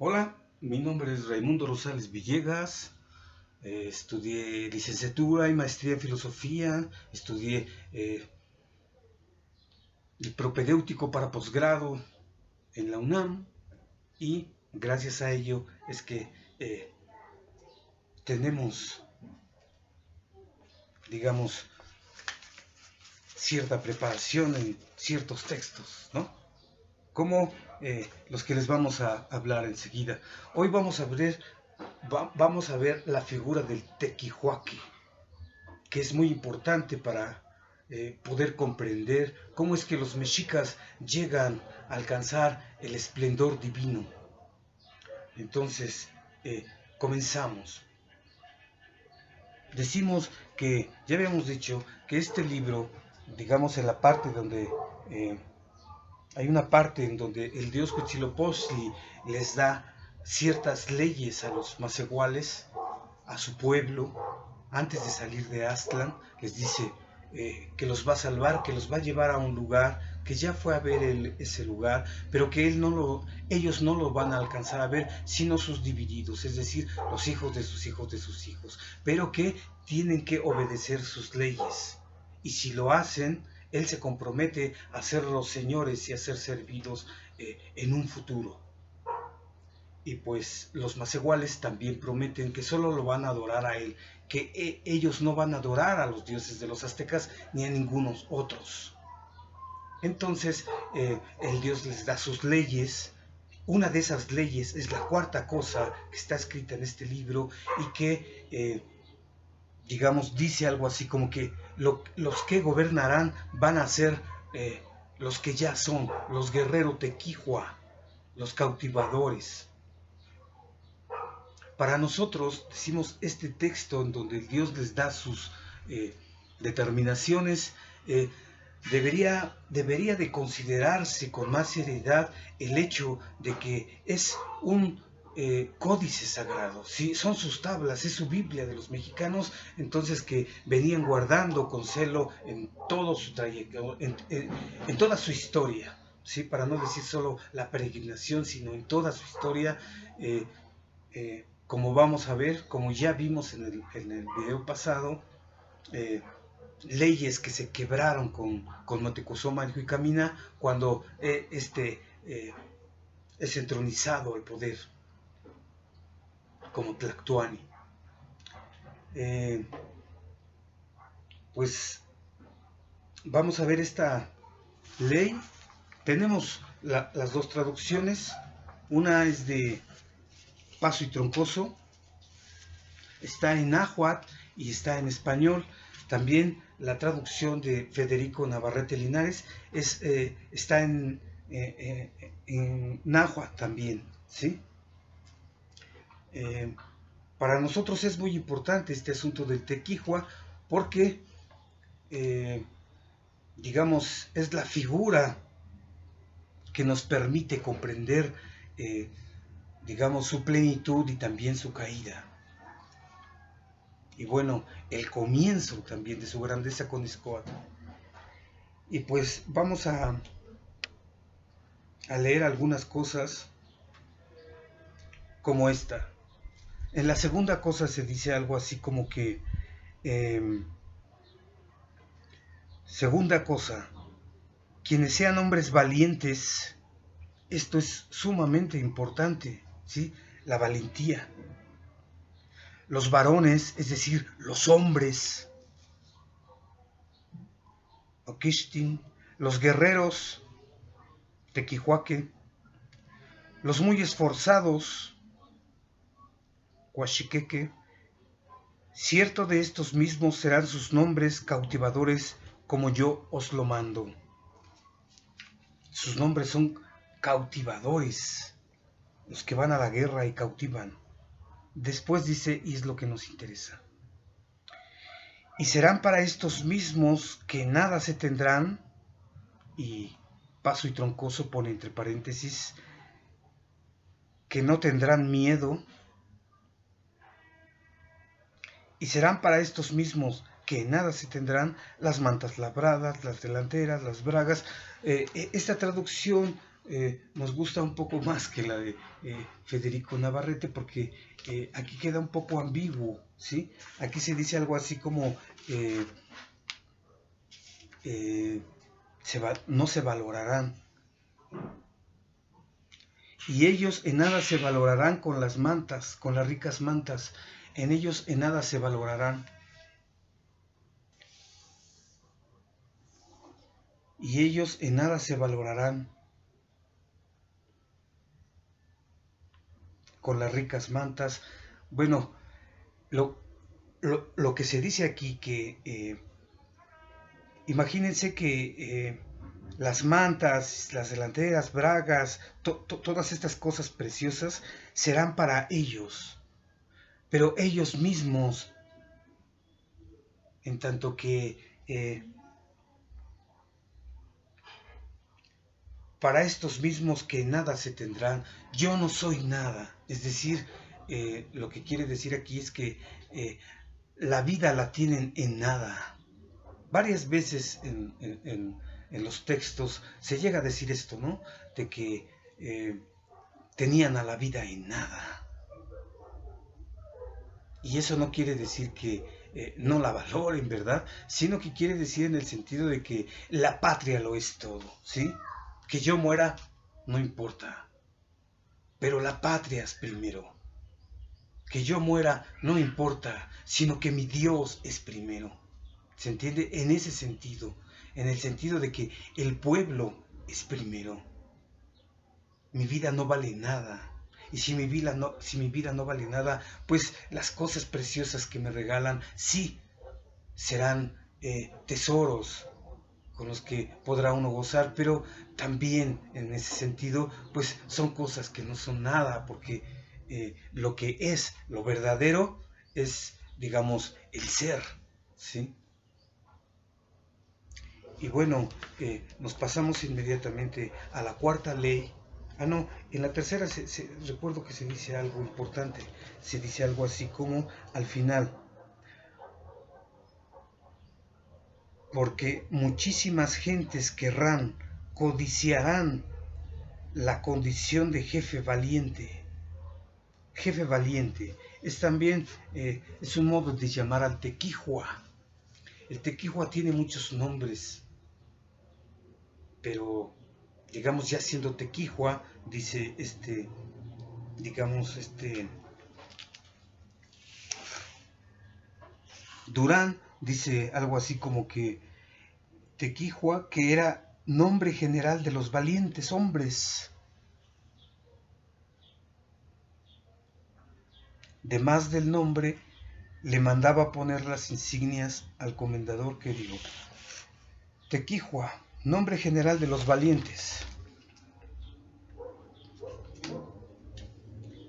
Hola, mi nombre es Raimundo Rosales Villegas. Estudié licenciatura y maestría en filosofía. Estudié el propedéutico para posgrado en la UNAM y gracias a ello es que tenemos, digamos, cierta preparación en ciertos textos, ¿no? Como los que les vamos a hablar enseguida. Hoy vamos a ver la figura del Tequihuaque, que es muy importante para poder comprender cómo es que los mexicas llegan a alcanzar el esplendor divino. Entonces, comenzamos. Decimos que, ya habíamos dicho, que este libro, digamos en la parte donde hay una parte en donde el dios Huitzilopochtli les da ciertas leyes a los macehuales, a su pueblo, antes de salir de Aztlán, les dice que los va a salvar, que los va a llevar a un lugar, que ya fue a ver ese lugar, pero que ellos no lo van a alcanzar a ver, sino sus divididos, es decir, los hijos de sus hijos de sus hijos, pero que tienen que obedecer sus leyes. Y si lo hacen, él se compromete a ser los señores y a ser servidos en un futuro. Y pues los macehuales también prometen que solo lo van a adorar a él, que ellos no van a adorar a los dioses de los aztecas ni a ningunos otros. Entonces el dios les da sus leyes. Una de esas leyes es la cuarta cosa que está escrita en este libro y que, digamos, dice algo así como que los que gobernarán van a ser los que ya son, los guerreros tequihua, los cautivadores. Para nosotros, decimos, este texto en donde Dios les da sus determinaciones, debería de considerarse con más seriedad el hecho de que es un códice sagrado, ¿sí? Son sus tablas, es su Biblia de los mexicanos, entonces que venían guardando con celo en todo su trayecto, en toda su historia, ¿sí? Para no decir solo la peregrinación, sino en toda su historia. Como vamos a ver, como ya vimos en el video pasado, leyes que se quebraron con Moctezuma y Camina cuando es entronizado al poder como Tlactuani. Pues vamos a ver esta ley. Tenemos las dos traducciones. Una es de Paso y Troncoso, está en náhuatl y está en español. También la traducción de Federico Navarrete Linares está en náhuatl también, ¿sí? Para nosotros es muy importante este asunto del tequihua porque, digamos, es la figura que nos permite comprender, digamos, su plenitud y también su caída. Y bueno, el comienzo también de su grandeza con Iscoatl. Y pues vamos a leer algunas cosas como esta. En la segunda cosa se dice algo así como que, segunda cosa, quienes sean hombres valientes, esto es sumamente importante, ¿sí? La valentía. Los varones, es decir, los hombres, Oquixtin, los guerreros, Tequihuaque, los muy esforzados, Huaxiqueque, cierto de estos mismos serán sus nombres cautivadores como yo os lo mando. Sus nombres son cautivadores, los que van a la guerra y cautivan. Después dice, y es lo que nos interesa. Y serán para estos mismos que nada se tendrán, y Paso y Troncoso pone entre paréntesis, que no tendrán miedo. Y serán para estos mismos que nada se tendrán las mantas labradas, las delanteras, las bragas. Esta traducción nos gusta un poco más que la de Federico Navarrete, porque aquí queda un poco ambiguo, ¿sí? Aquí se dice algo así como no se valorarán, y ellos en nada se valorarán con las mantas, con las ricas mantas, en ellos en nada se valorarán. Y ellos en nada se valorarán con las ricas mantas. Bueno, lo que se dice aquí, que imagínense que las mantas, las delanteras, bragas, todas estas cosas preciosas serán para ellos, pero ellos mismos, en tanto que para estos mismos que nada se tendrán, yo no soy nada. Es decir, lo que quiere decir aquí es que la vida la tienen en nada. Varias veces en los textos se llega a decir esto, ¿no? De que tenían a la vida en nada. Y eso no quiere decir que no la valoren, ¿verdad? Sino que quiere decir en el sentido de que la patria lo es todo, ¿sí? Que yo muera, no importa, pero la patria es primero. Que yo muera, no importa, sino que mi Dios es primero. ¿Se entiende? En ese sentido, en el sentido de que el pueblo es primero. Mi vida no vale nada. Y si mi vida no vale nada, pues las cosas preciosas que me regalan, sí, serán tesoros con los que podrá uno gozar, pero también en ese sentido, pues son cosas que no son nada, porque lo que es lo verdadero es, digamos, el ser, ¿sí? Y bueno, nos pasamos inmediatamente a la cuarta ley. No, en la tercera recuerdo que se dice algo importante, se dice algo así como al final, porque muchísimas gentes querrán, codiciarán la condición de jefe valiente. Jefe valiente es también, es un modo de llamar al tequijua. El tequijua tiene muchos nombres, pero digamos ya siendo tequijua, dice Durán dice algo así como que tequijua, que era nombre general de los valientes hombres. De más del nombre, le mandaba poner las insignias al comendador que dijo: tequijua, nombre general de los valientes.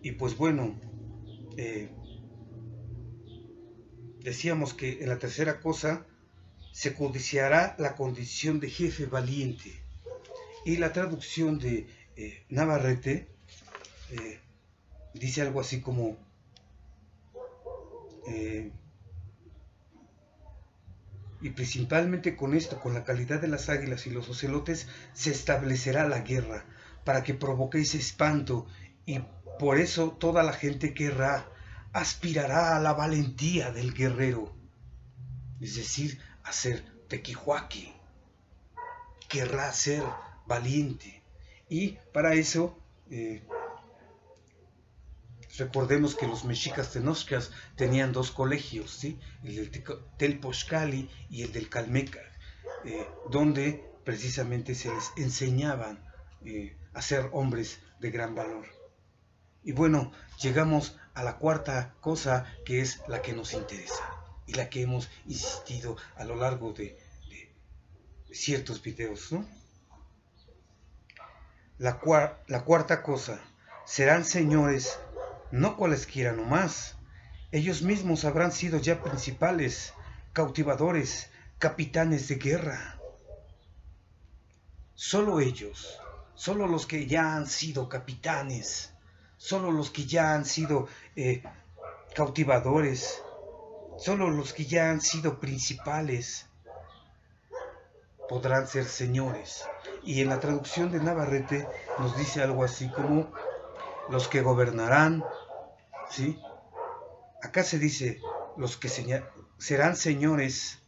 Y pues bueno, decíamos que en la tercera cosa se codiciará la condición de jefe valiente. Y la traducción de Navarrete dice algo así como y principalmente con esto, con la calidad de las águilas y los ocelotes, se establecerá la guerra, para que provoquéis espanto, y por eso toda la gente querrá, aspirará a la valentía del guerrero, es decir, a ser tequihuaqui, querrá ser valiente, y para eso recordemos que los mexicas tenochcas tenían dos colegios, ¿sí? El del Telpochcali y el del Calmeca, donde precisamente se les enseñaban a ser hombres de gran valor. Y bueno, llegamos a la cuarta cosa, que es la que nos interesa y la que hemos insistido a lo largo de ciertos videos, ¿no? La cuarta cosa, serán señores no cualesquiera nomás. Ellos mismos habrán sido ya principales, cautivadores, capitanes de guerra. Solo ellos, solo los que ya han sido capitanes, solo los que ya han sido cautivadores, solo los que ya han sido principales, podrán ser señores. Y en la traducción de Navarrete nos dice algo así como los que gobernarán, ¿sí? Acá se dice los que serán señores,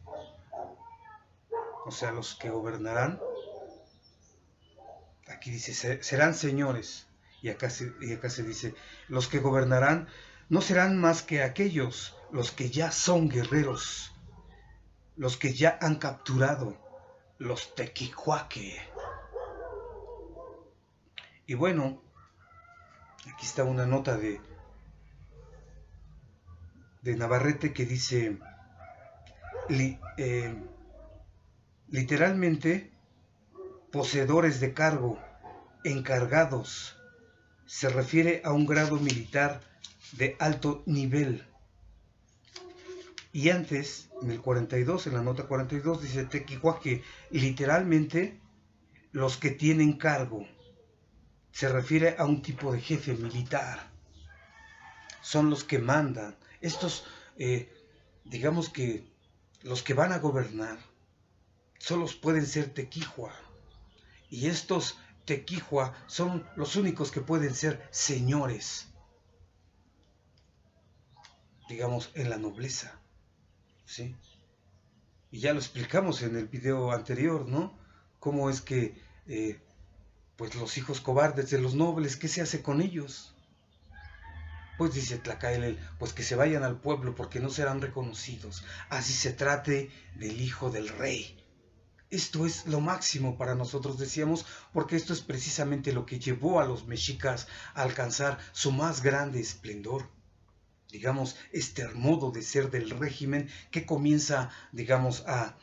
o sea, los que gobernarán. Aquí dice serán señores, y acá se dice los que gobernarán no serán más que aquellos, los que ya son guerreros, los que ya han capturado, los tequihuaque. Y bueno, aquí está una nota de Navarrete que dice literalmente poseedores de cargo, encargados, se refiere a un grado militar de alto nivel. Y antes, en el 42, en la nota 42, dice tequihuaque, literalmente los que tienen cargo. Se refiere a un tipo de jefe militar. Son los que mandan. Estos, digamos que los que van a gobernar, solo pueden ser tequihua. Y estos tequihua son los únicos que pueden ser señores, digamos, en la nobleza. ¿Sí? Y ya lo explicamos en el video anterior, ¿no? Cómo es que, pues los hijos cobardes de los nobles, ¿qué se hace con ellos? Pues dice Tlacaelel, pues que se vayan al pueblo porque no serán reconocidos, así se trate del hijo del rey. Esto es lo máximo para nosotros, decíamos, porque esto es precisamente lo que llevó a los mexicas a alcanzar su más grande esplendor. Digamos, este modo de ser del régimen que comienza, digamos, a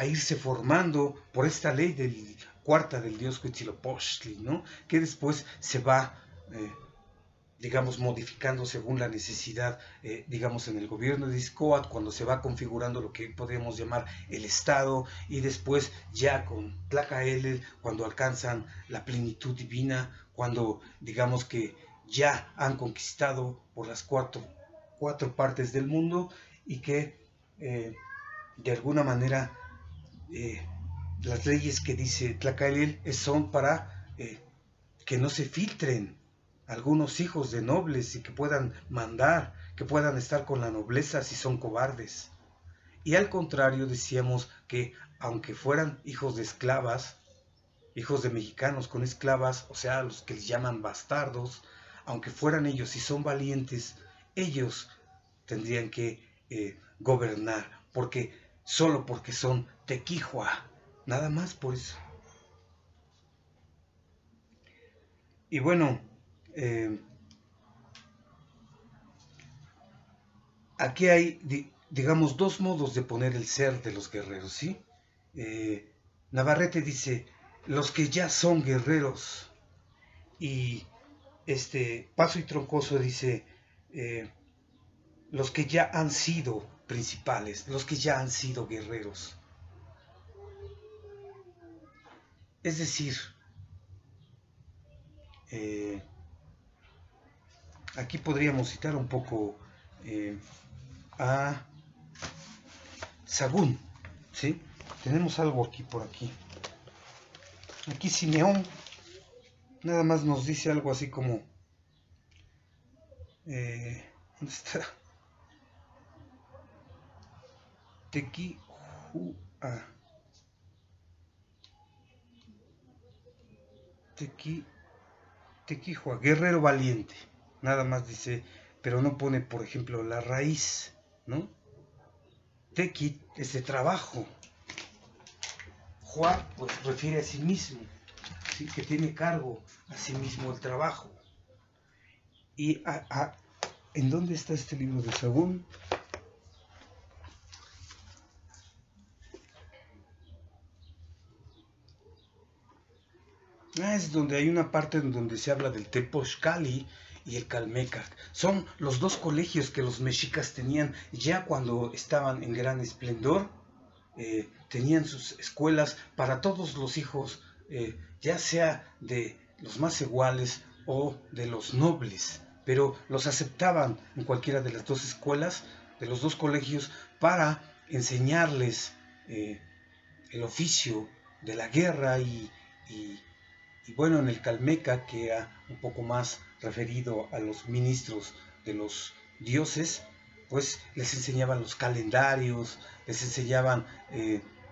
irse formando por esta ley cuarta del dios Huitzilopochtli, ¿no? Que después se va, digamos, modificando según la necesidad, digamos, en el gobierno de Izcóatl, cuando se va configurando lo que podemos llamar el Estado, y después ya con Tlacaelel, cuando alcanzan la plenitud divina, cuando, digamos, que ya han conquistado por las cuatro partes del mundo, y que de alguna manera las leyes que dice Tlacaelel son para que no se filtren algunos hijos de nobles y que puedan mandar, que puedan estar con la nobleza si son cobardes. Y al contrario, decíamos que aunque fueran hijos de esclavas, hijos de mexicanos con esclavas, o sea, los que les llaman bastardos, aunque fueran ellos y son valientes, ellos tendrían que gobernar, solo porque son tequihua, nada más por eso. Y bueno, aquí hay, digamos, dos modos de poner el ser de los guerreros, ¿sí? Navarrete dice, los que ya son guerreros, y Paso y Troncoso dice, los que ya han sido principales, los que ya han sido guerreros. Es decir, aquí podríamos citar un poco a Sagún, ¿sí? Tenemos algo aquí por aquí. Aquí Simeón nada más nos dice algo así como ¿dónde está? Tequihua. Tequihua, guerrero valiente. Nada más dice, pero no pone, por ejemplo, la raíz, ¿no? Tequi es de trabajo. Hua, pues refiere a sí mismo, ¿sí? Que tiene cargo a sí mismo el trabajo. Y ¿en dónde está este libro de Sagún? Es donde hay una parte en donde se habla del Tepochcali y el Calmecac. Son los dos colegios que los mexicas tenían ya cuando estaban en gran esplendor. Tenían sus escuelas para todos los hijos, ya sea de los más iguales o de los nobles, pero los aceptaban en cualquiera de las dos escuelas, de los dos colegios, para enseñarles el oficio de la guerra y bueno, en el Calmeca, que era un poco más referido a los ministros de los dioses, pues les enseñaban los calendarios, les enseñaban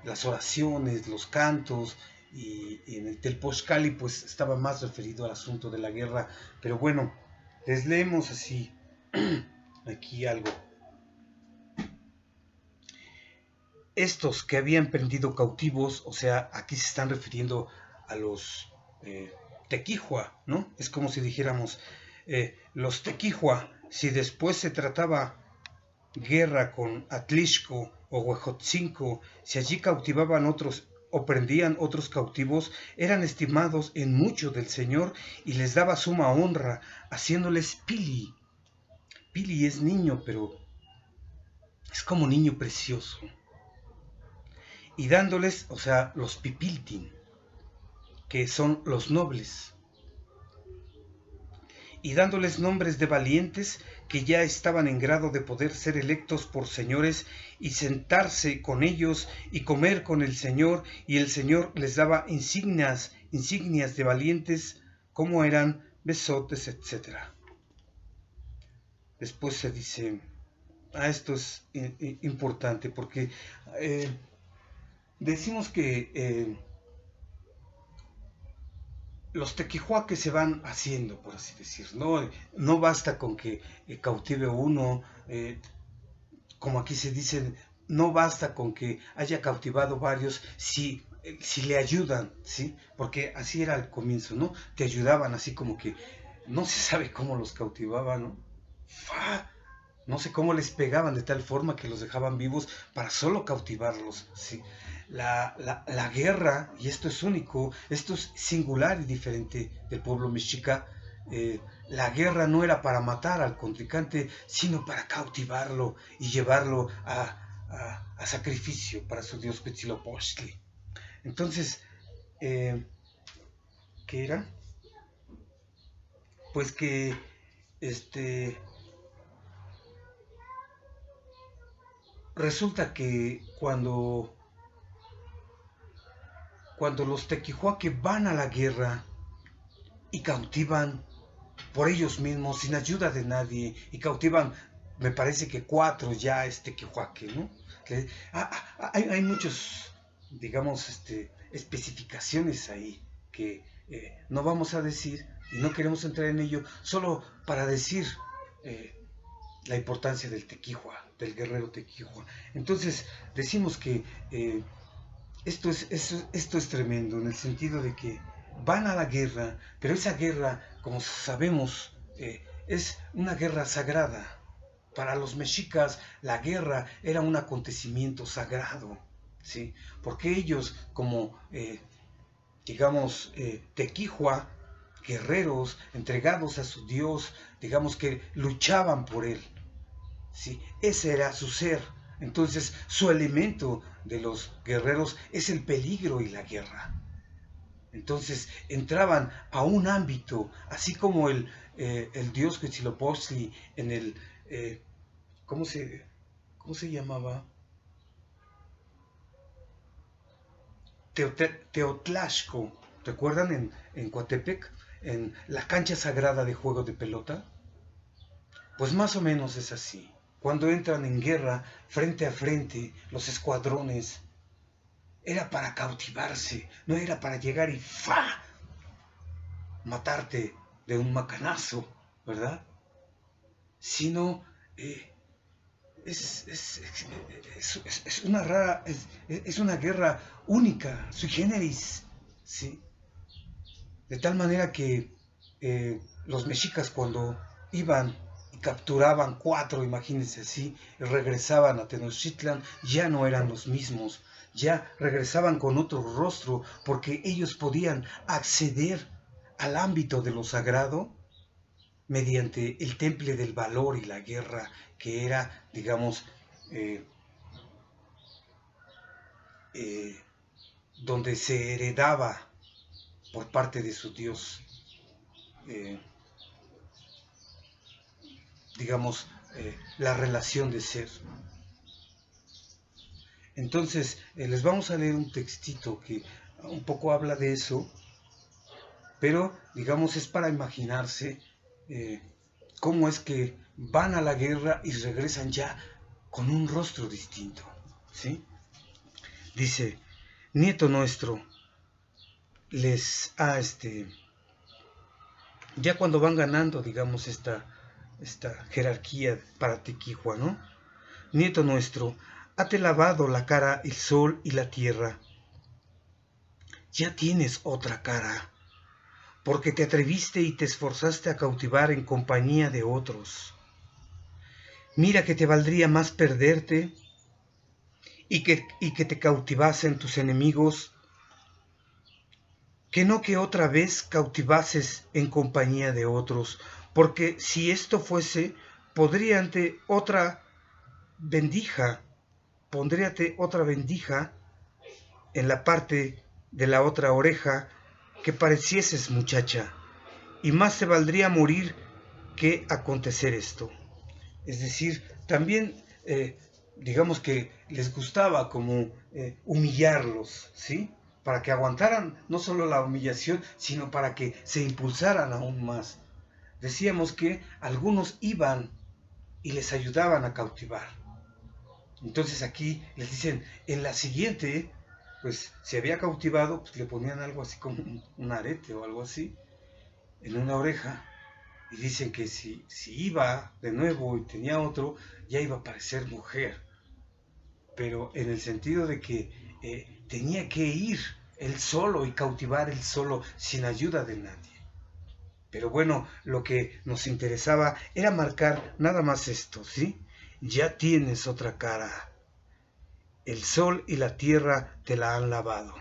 las oraciones, los cantos, y en el Telpochcali pues estaba más referido al asunto de la guerra. Pero bueno, les leemos así aquí algo. Estos que habían prendido cautivos, o sea, aquí se están refiriendo a los tequihua, ¿no? Es como si dijéramos, los tequihua, si después se trataba guerra con Atlixco o Huejotzinco, si allí cautivaban otros o prendían otros cautivos, eran estimados en mucho del Señor y les daba suma honra, haciéndoles pili. Pili es niño, pero es como niño precioso. Y dándoles, o sea, los pipiltin, que son los nobles, y dándoles nombres de valientes que ya estaban en grado de poder ser electos por señores y sentarse con ellos y comer con el Señor, y el Señor les daba insignias de valientes como eran besotes, etc. Después se dice, esto es importante porque decimos que los tequihuaques se van haciendo, por así decir, ¿no? No basta con que cautive uno, como aquí se dice, no basta con que haya cautivado varios si le ayudan, ¿sí? Porque así era al comienzo, ¿no? Te ayudaban así como que no se sabe cómo los cautivaban, ¿no? ¡Fa! No sé cómo les pegaban de tal forma que los dejaban vivos para solo cautivarlos, ¿sí? La guerra, y esto es único, esto es singular y diferente del pueblo mexica, la guerra no era para matar al contrincante, sino para cautivarlo y llevarlo a sacrificio para su dios Huitzilopochtli. Entonces, ¿qué era? Pues que resulta que cuando los tequihuaques van a la guerra y cautivan por ellos mismos, sin ayuda de nadie, y cautivan, me parece que 4 ya tequihuaque, ¿no? Hay muchos, digamos, especificaciones ahí que no vamos a decir y no queremos entrar en ello, solo para decir la importancia del tequihua, del guerrero tequihua. Entonces, decimos que esto es tremendo en el sentido de que van a la guerra, pero esa guerra, como sabemos, es una guerra sagrada. Para los mexicas la guerra era un acontecimiento sagrado, ¿sí? Porque ellos, como digamos, tequihua, guerreros entregados a su Dios, digamos que luchaban por él, ¿sí? Ese era su ser. Entonces, su elemento de los guerreros es el peligro y la guerra. Entonces, entraban a un ámbito, así como el dios Huitzilopochtli en el, ¿cómo se llamaba? Teotlashco, ¿recuerdan en Coatepec? En la cancha sagrada de juego de pelota. Pues más o menos es así. Cuando entran en guerra, frente a frente, los escuadrones, era para cautivarse, no era para llegar y ¡fa! Matarte de un macanazo, ¿verdad? Sino es una rara, es una guerra única, sui generis, ¿sí? De tal manera que los mexicas cuando iban y capturaban 4, imagínense así, y regresaban a Tenochtitlan, ya no eran los mismos, ya regresaban con otro rostro, porque ellos podían acceder al ámbito de lo sagrado mediante el temple del valor y la guerra, que era, digamos, eh, eh, donde se heredaba por parte de su Dios, eh, digamos, la relación de ser. Entonces, les vamos a leer un textito que un poco habla de eso, pero digamos es para imaginarse cómo es que van a la guerra y regresan ya con un rostro distinto, ¿sí? Dice, nieto nuestro, ya cuando van ganando, digamos, esta jerarquía para Tequihua, ¿no? Nieto nuestro, hate lavado la cara el sol y la tierra. Ya tienes otra cara, porque te atreviste y te esforzaste a cautivar en compañía de otros. Mira que te valdría más perderte y que te cautivasen tus enemigos, que no que otra vez cautivases en compañía de otros, porque si esto fuese, pondríate otra vendija en la parte de la otra oreja que parecieses muchacha, y más te valdría morir que acontecer esto. Es decir, también digamos que les gustaba como humillarlos, ¿sí? Para que aguantaran no solo la humillación, sino para que se impulsaran aún más. Decíamos que algunos iban y les ayudaban a cautivar. Entonces aquí les dicen, en la siguiente, pues si había cautivado, pues le ponían algo así como un arete o algo así en una oreja. Y dicen que si iba de nuevo y tenía otro, ya iba a parecer mujer. Pero en el sentido de que tenía que ir él solo y cautivar él solo sin ayuda de nadie. Pero bueno, lo que nos interesaba era marcar nada más esto, ¿sí? Ya tienes otra cara. El sol y la tierra te la han lavado.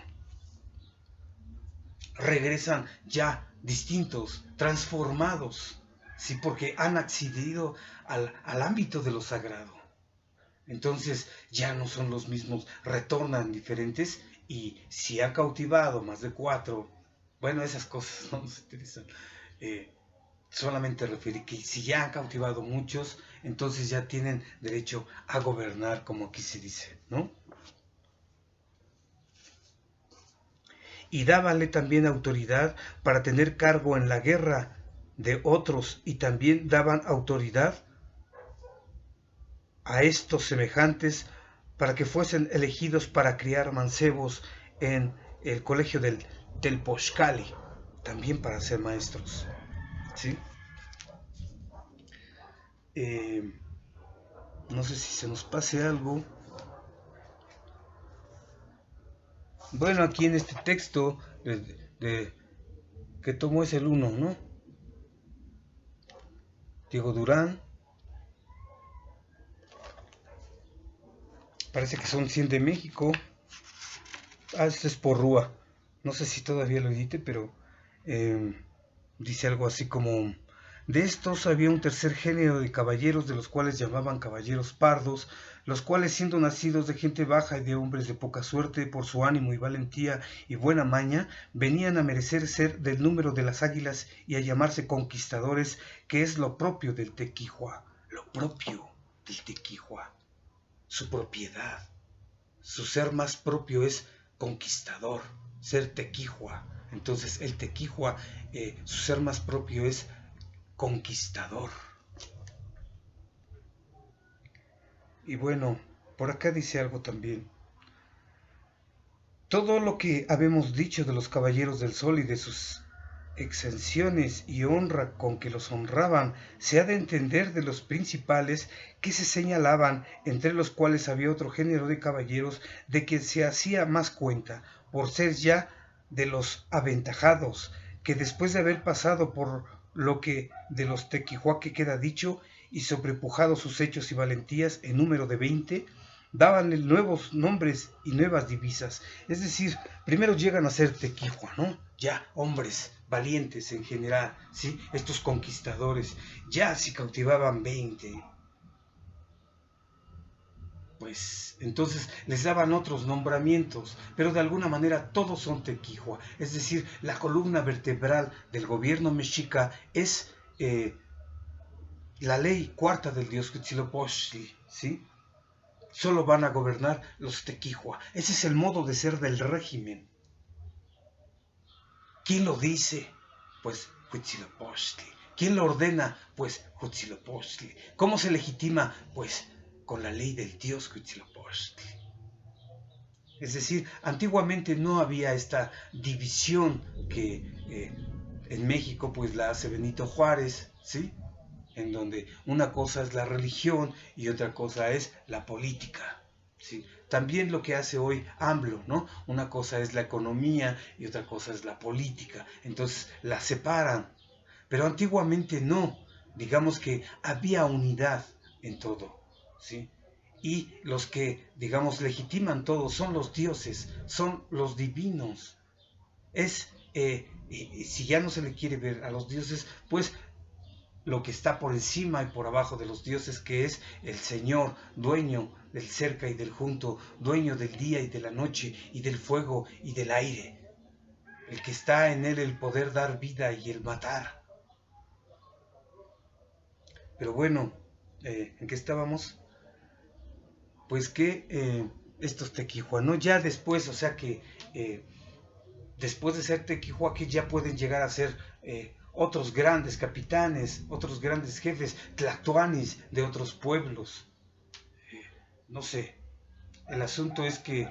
Regresan ya distintos, transformados, ¿sí? Porque han accedido al ámbito de lo sagrado. Entonces ya no son los mismos, retornan diferentes, y si ha cautivado más de 4, bueno, esas cosas no nos interesan. Solamente referir que si ya han cautivado muchos, entonces ya tienen derecho a gobernar, como aquí se dice, ¿no? Y dábale también autoridad para tener cargo en la guerra de otros, y también daban autoridad a estos semejantes para que fuesen elegidos para criar mancebos en el colegio del Telpochcali, también para ser maestros, ¿sí? No sé si se nos pase algo. Bueno, aquí en este texto que tomó es el 1, ¿no? Diego Durán. Parece que son 100 de México. Este es por Rúa. No sé si todavía lo edite, pero dice algo así como: de estos había un tercer género de caballeros, de los cuales llamaban caballeros pardos, los cuales, siendo nacidos de gente baja y de hombres de poca suerte, por su ánimo y valentía y buena maña, venían a merecer ser del número de las águilas y a llamarse conquistadores, que es lo propio del Tequihua, lo propio del Tequihua, su propiedad, su ser más propio es conquistador, ser Tequihua. Entonces el Tequihua, su ser más propio es conquistador. Y bueno, por acá dice algo también. Todo lo que habemos dicho de los caballeros del sol y de sus exenciones y honra con que los honraban, se ha de entender de los principales que se señalaban, entre los cuales había otro género de caballeros de que se hacía más cuenta, por ser ya de los aventajados, que después de haber pasado por lo que de los Tequihuaque queda dicho, y sobrepujado sus hechos y valentías en número de 20, dábanle nuevos nombres y nuevas divisas. Es decir, primero llegan a ser Tequihua, ¿no? Ya hombres valientes en general, ¿sí? Estos conquistadores, ya si cautivaban 20, pues entonces les daban otros nombramientos, pero de alguna manera todos son Tequihua. Es decir, la columna vertebral del gobierno mexica es la ley cuarta del dios Huitzilopochtli, ¿sí? solo van a gobernar los tequihua. Ese es el modo de ser del régimen. ¿Quién lo dice? Pues Huitzilopochtli. ¿Quién lo ordena? Pues Huitzilopochtli. ¿Cómo se legitima? Pues con la ley del dios Huitzilopochtli. Es decir, antiguamente no había esta división que en México pues la hace Benito Juárez, ¿sí? En donde una cosa es la religión y otra cosa es la política, ¿sí? También lo que hace hoy AMLO, ¿no? Una cosa es la economía y otra cosa es la política. Entonces la separan. Pero antiguamente no. Digamos que había unidad en todo, ¿sí? Y los que, digamos, legitiman todo son los dioses, son los divinos. Si ya no se le quiere ver a los dioses, pues lo que está por encima y por abajo de los dioses, que es el Señor, dueño del cerca y del junto, dueño del día y de la noche, y del fuego y del aire, el que está en él el poder dar vida y el matar. Pero bueno, ¿en qué estábamos? Pues que estos tequihua, ¿no? Ya después, o sea que después de ser tequihua, que ya pueden llegar a ser otros grandes capitanes, otros grandes jefes, tlatoanis de otros pueblos. No sé, el asunto es que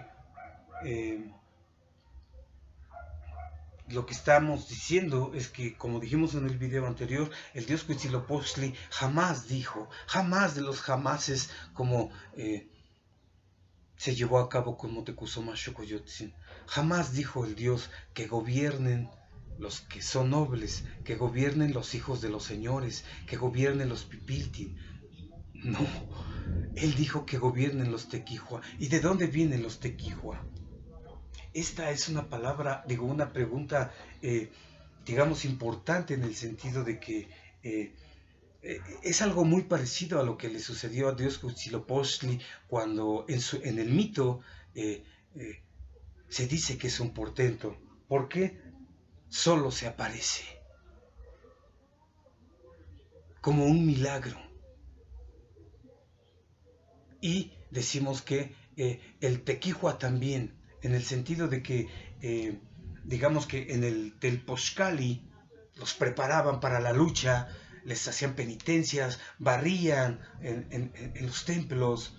lo que estamos diciendo es que, como dijimos en el video anterior, el dios Huitzilopochtli jamás dijo, jamás de los jamases, como se llevó a cabo con Moctezuma Xocoyotzin. Jamás dijo el Dios que gobiernen los que son nobles, que gobiernen los hijos de los señores, que gobiernen los pipiltin. No, él dijo que gobiernen los tequihua. ¿Y de dónde vienen los tequihua? Esta es una palabra, una pregunta, digamos, importante en el sentido de que es algo muy parecido a lo que le sucedió a Dios Huitzilopochtli cuando en el mito se dice que es un portento. ¿Por qué? Solo se aparece como un milagro. Y decimos que el tequihua también, en el sentido de que, digamos que en el Telpochcali los preparaban para la lucha, les hacían penitencias, barrían en los templos,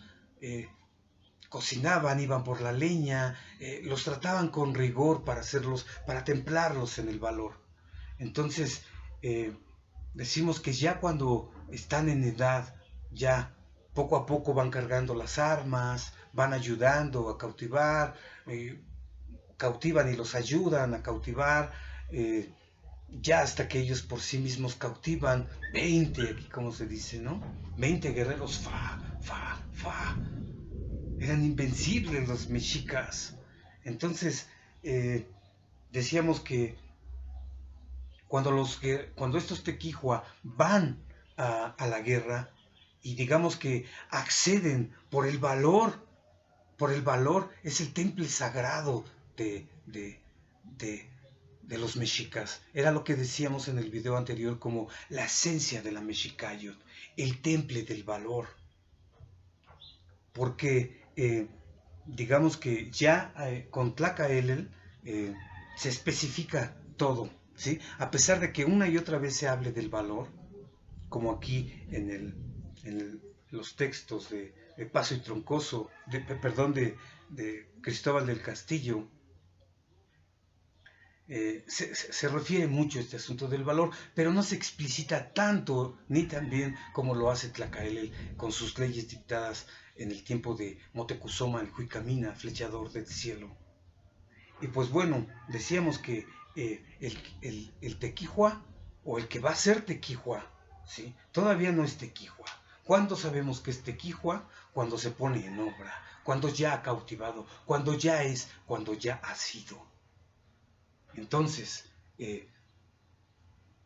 cocinaban, iban por la leña, los trataban con rigor para templarlos en el valor. Entonces, decimos que ya cuando están en edad, ya poco a poco van cargando las armas, van ayudando a cautivar, cautivan y los ayudan a cautivar, ya hasta que ellos por sí mismos cautivan 20, aquí como se dice, ¿no? 20 guerreros, eran invencibles los mexicas. Entonces, decíamos que cuando estos tequihua van a la guerra y digamos que acceden por el valor, es el temple sagrado de los mexicas. Era lo que decíamos en el video anterior como la esencia de la Mexicayot, el temple del valor. Porque digamos que ya con Tlacaelel se especifica todo, ¿sí? A pesar de que una y otra vez se hable del valor, como aquí en los textos de Paso y Troncoso, de Cristóbal del Castillo, se refiere mucho a este asunto del valor, pero no se explicita tanto ni tan bien como lo hace Tlacaelel con sus leyes dictadas en el tiempo de Moctezuma el Huicamina, flechador del cielo. Y pues bueno, decíamos que el tequihua, o el que va a ser tequihua, ¿sí? Todavía no es tequihua. ¿Cuándo sabemos que es tequihua? Cuando se pone en obra, cuando ya ha cautivado, cuando ya ha sido. Entonces,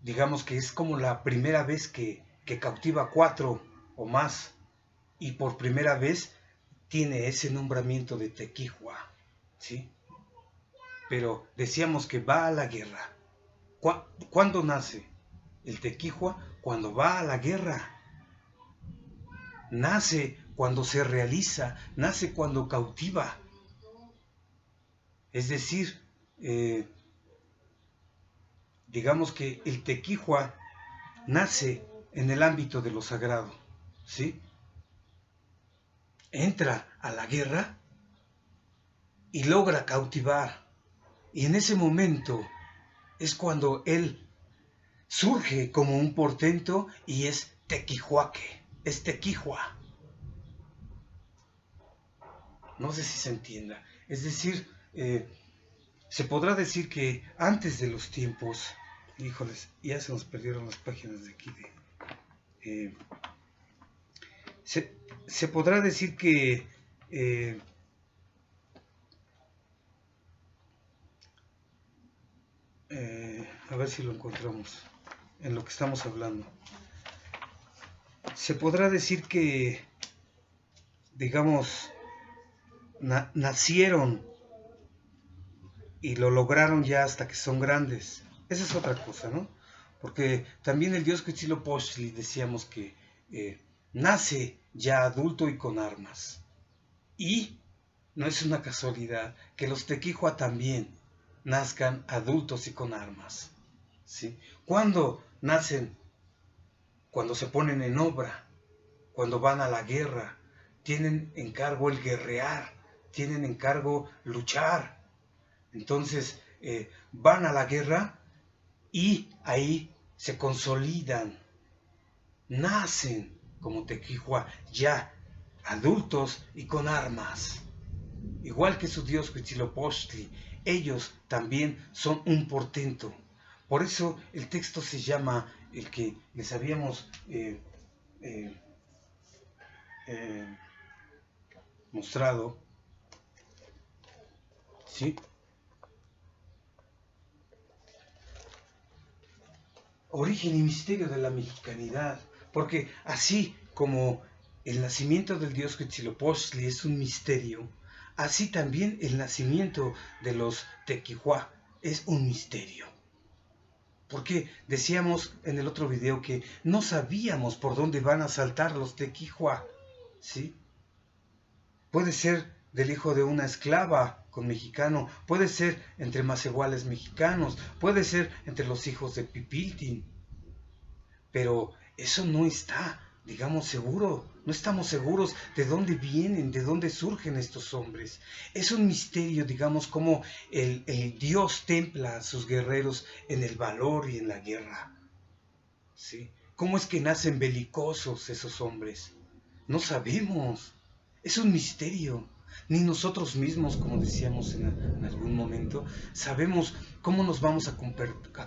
digamos que es como la primera vez que cautiva 4 o más, y por primera vez tiene ese nombramiento de tequihua, ¿sí? Pero decíamos que va a la guerra. ¿Cuándo nace el tequihua? Cuando va a la guerra. Nace cuando se realiza, nace cuando cautiva. Es decir, digamos que el Tequihua nace en el ámbito de lo sagrado, ¿sí? Entra a la guerra y logra cautivar. Y en ese momento es cuando él surge como un portento y es Tequihuaque, es Tequihua. No sé si se entienda. Es decir, se podrá decir que antes de los tiempos, híjoles, ya se nos perdieron las páginas de aquí. Se podrá decir que a ver si lo encontramos en lo que estamos hablando. Se podrá decir que, digamos, nacieron y lo lograron ya hasta que son grandes. Esa es otra cosa, ¿no? Porque también el dios Huitzilopochtli decíamos que nace ya adulto y con armas. Y no es una casualidad que los Tequihua también nazcan adultos y con armas, ¿sí? ¿Cuándo nacen? Cuando se ponen en obra, cuando van a la guerra, tienen encargo el guerrear, tienen encargo luchar. Entonces van a la guerra y ahí se consolidan, nacen como Tequihua ya adultos y con armas. Igual que su dios Huitzilopochtli, ellos también son un portento. Por eso el texto se llama, el que les habíamos mostrado, ¿sí? Origen y misterio de la mexicanidad, porque así como el nacimiento del dios Huitzilopochtli es un misterio, así también el nacimiento de los Tequihua es un misterio. Porque decíamos en el otro video que no sabíamos por dónde van a saltar los Tequihua, ¿sí? Puede ser del hijo de una esclava con mexicano, puede ser entre macehuales mexicanos, puede ser entre los hijos de Pipiltin, pero eso no está, digamos, seguro. No estamos seguros de dónde vienen, de dónde surgen estos hombres. Es un misterio, digamos, cómo el Dios templa a sus guerreros en el valor y en la guerra, ¿sí? ¿Cómo es que nacen belicosos esos hombres? No sabemos. Es un misterio. Ni nosotros mismos, como decíamos en algún momento, sabemos cómo nos vamos a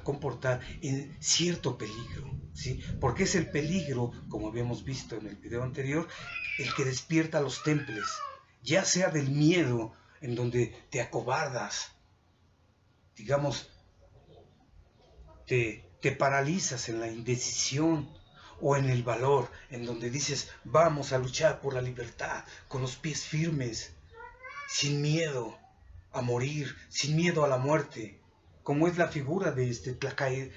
comportar en cierto peligro, ¿sí? Porque es el peligro, como habíamos visto en el video anterior, el que despierta los temples, ya sea del miedo, en donde te acobardas, digamos, te paralizas en la indecisión, o en el valor, en donde dices, vamos a luchar por la libertad, con los pies firmes, sin miedo a morir, sin miedo a la muerte, como es la figura de Tlacaele,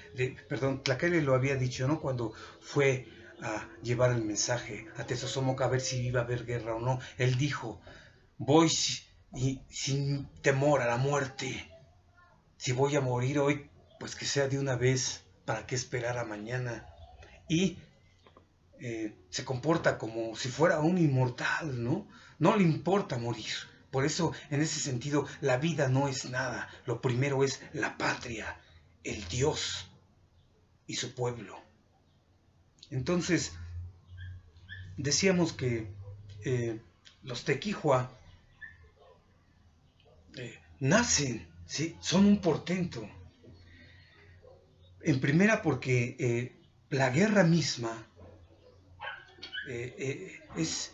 Tlacaele lo había dicho, ¿no? Cuando fue a llevar el mensaje a Tezosomoca a ver si iba a haber guerra o no, él dijo, voy sin temor a la muerte, si voy a morir hoy, pues que sea de una vez, ¿para qué esperar a mañana? Y se comporta como si fuera un inmortal, ¿no? No le importa morir. Por eso, en ese sentido, la vida no es nada. Lo primero es la patria, el Dios y su pueblo. Entonces, decíamos que los Tequihua nacen, ¿sí? Son un portento. En primera porque la guerra misma es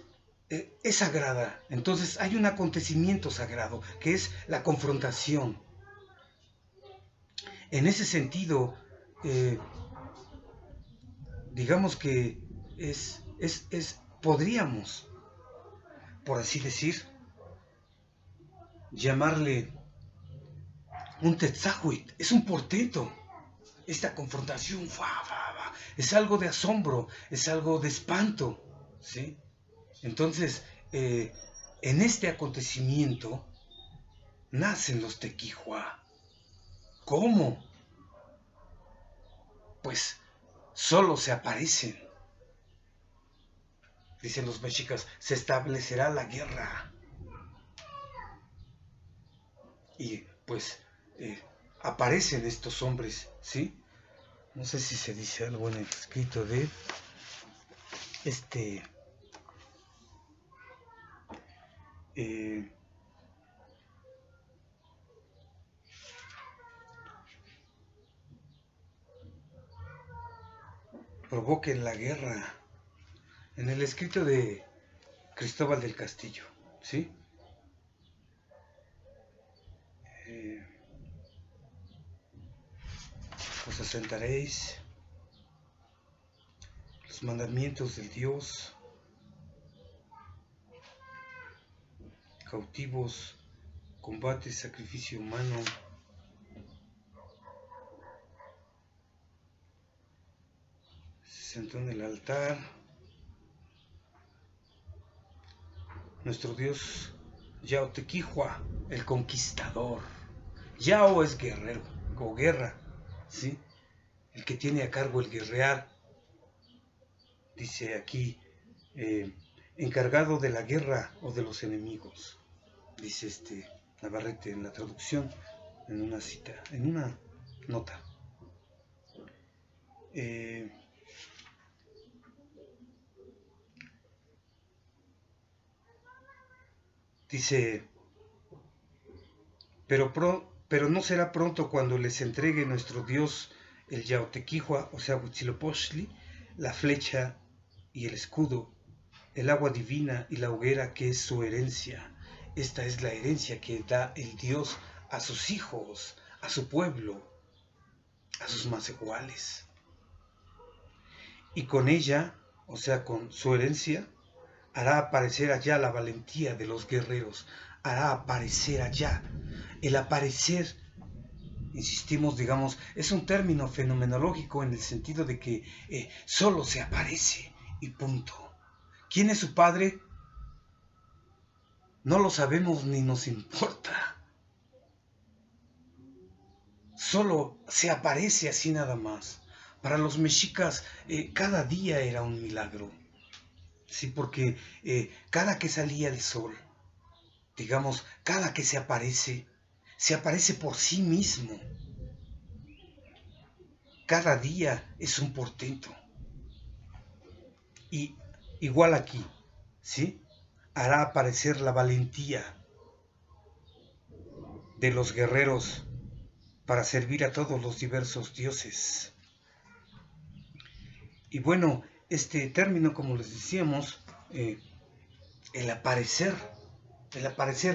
sagrada. Entonces hay un acontecimiento sagrado que es la confrontación. En ese sentido, digamos que podríamos, por así decir, llamarle un Tetzahuit. Es un portento. Esta confrontación es algo de asombro, es algo de espanto, ¿sí? Entonces, en este acontecimiento nacen los Tequihua. ¿Cómo? Pues solo se aparecen. Dicen los mexicas, se establecerá la guerra. Y pues aparecen estos hombres, ¿sí? No sé si se dice algo en el escrito de provoquen la guerra. En el escrito de Cristóbal del Castillo, ¿sí? Os asentaréis los mandamientos del Dios, cautivos, combate, sacrificio humano, se sentó en el altar. Nuestro Dios, Yao Tequihua, el conquistador. Yao es guerrero, o guerra, ¿sí? El que tiene a cargo el guerrear. Dice aquí, encargado de la guerra o de los enemigos. Dice Navarrete en la traducción, en una cita, en una nota. Dice, pero no será pronto cuando les entregue nuestro Dios el Yaotequihua, o sea, Huitzilopochtli, la flecha y el escudo, el agua divina y la hoguera que es su herencia. Esta es la herencia que da el Dios a sus hijos, a su pueblo, a sus más iguales. Y con ella, o sea, con su herencia, hará aparecer allá la valentía de los guerreros, hará aparecer allá. El aparecer, insistimos, digamos, es un término fenomenológico en el sentido de que solo se aparece y punto. ¿Quién es su padre? No lo sabemos ni nos importa. Solo se aparece así nada más. Para los mexicas cada día era un milagro. Sí, porque cada que salía el sol, digamos, cada que se aparece por sí mismo. Cada día es un portento. Y igual aquí, ¿sí? Hará aparecer la valentía de los guerreros para servir a todos los diversos dioses. Y bueno, este término, como les decíamos, el aparecer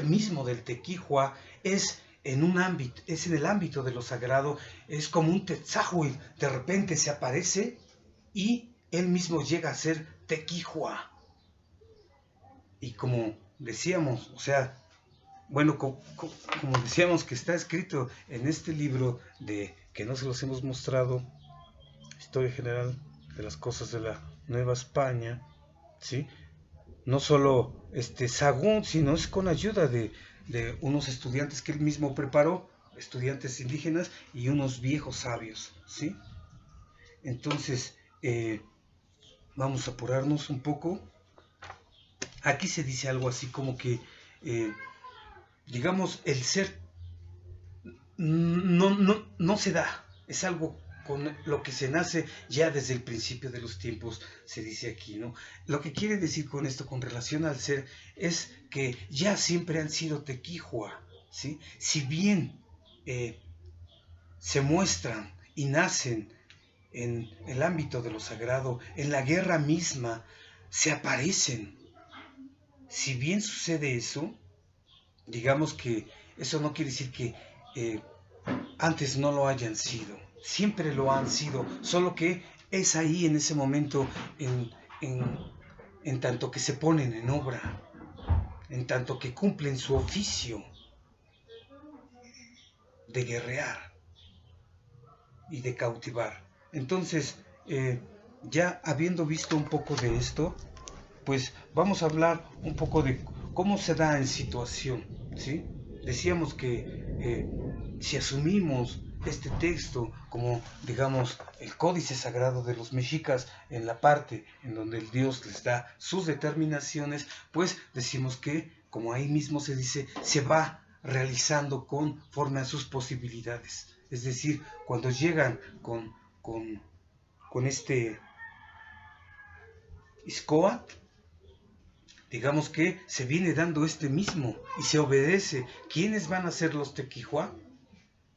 mismo del Tequihua es en un ámbito, es en el ámbito de lo sagrado, es como un Tetzahuil, de repente se aparece y él mismo llega a ser Tequihua. Y como decíamos, o sea, bueno, como decíamos que está escrito en este libro de que no se los hemos mostrado, Historia General de las Cosas de la Nueva España, ¿sí? No solo Sagún, sino es con ayuda de unos estudiantes que él mismo preparó, estudiantes indígenas y unos viejos sabios, ¿sí? Entonces, vamos a apurarnos un poco. Aquí se dice algo así como que, digamos, el ser no se da, es algo con lo que se nace ya desde el principio de los tiempos, se dice aquí, ¿no? Lo que quiere decir con esto, con relación al ser, es que ya siempre han sido Tequihua, ¿sí? Si bien se muestran y nacen en el ámbito de lo sagrado, en la guerra misma, se aparecen. Si bien sucede eso, digamos que eso no quiere decir que antes no lo hayan sido, siempre lo han sido, solo que es ahí en ese momento, en tanto que se ponen en obra, en tanto que cumplen su oficio de guerrear y de cautivar. Entonces, ya habiendo visto un poco de esto, pues vamos a hablar un poco de cómo se da en situación, ¿sí? Decíamos que si asumimos este texto como, digamos, el códice sagrado de los mexicas, en la parte en donde el Dios les da sus determinaciones, pues decimos que, como ahí mismo se dice, se va realizando conforme a sus posibilidades. Es decir, cuando llegan con este Iscoat, digamos que se viene dando este mismo y se obedece. ¿Quiénes van a ser los Tequihua?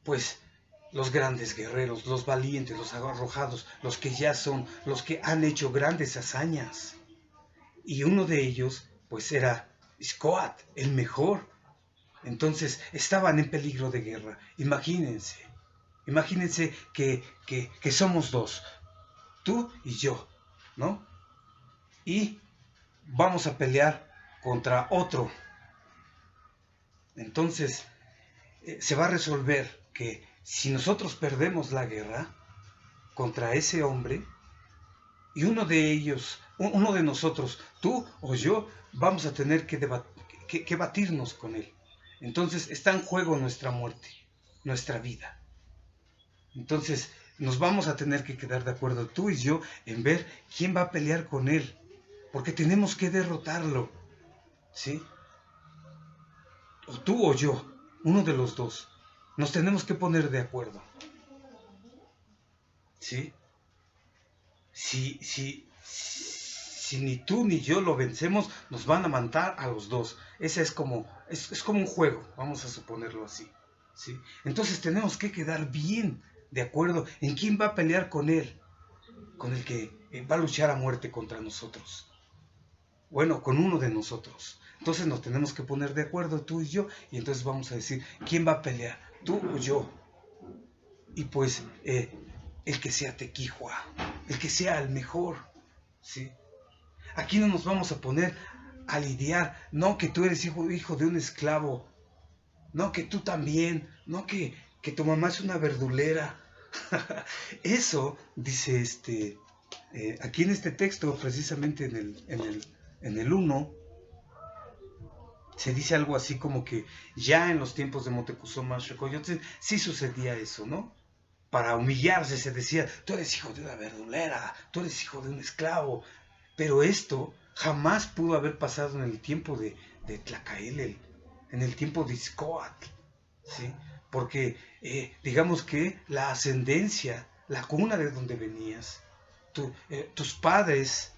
Pues los grandes guerreros, los valientes, los arrojados, los que ya son, los que han hecho grandes hazañas. Y uno de ellos, pues era Iscoat, el mejor. Entonces estaban en peligro de guerra. Imagínense que somos dos, tú y yo, ¿no? Y vamos a pelear contra otro. Entonces se va a resolver que si nosotros perdemos la guerra contra ese hombre, y uno de ellos, uno de nosotros, tú o yo, vamos a tener que batirnos con él. Entonces está en juego nuestra muerte, nuestra vida. Entonces nos vamos a tener que quedar de acuerdo tú y yo en ver quién va a pelear con él, porque tenemos que derrotarlo, ¿sí? O tú o yo, uno de los dos. Nos tenemos que poner de acuerdo, ¿sí? Si ni tú ni yo lo vencemos, nos van a matar a los dos. Ese es como un juego, vamos a suponerlo así, ¿sí? Entonces tenemos que quedar bien de acuerdo en quién va a pelear con él, con el que va a luchar a muerte contra nosotros. Bueno, con uno de nosotros. Entonces nos tenemos que poner de acuerdo tú y yo, y entonces vamos a decir, ¿quién va a pelear? ¿Tú o yo? Y pues el que sea Tequihua, el que sea el mejor, ¿sí? Aquí no nos vamos a poner a lidiar, no que tú eres hijo de un esclavo, no que tú también, no que tu mamá es una verdulera. Eso dice aquí en este texto, precisamente en el 1, se dice algo así como que ya en los tiempos de Moctezuma Xocoyotzin sí sucedía eso, ¿no? Para humillarse se decía, tú eres hijo de una verdulera, tú eres hijo de un esclavo. Pero esto jamás pudo haber pasado en el tiempo de Tlacaelel, en el tiempo de Iscoatl, ¿sí? Porque digamos que la ascendencia, la cuna de donde venías, tus padres,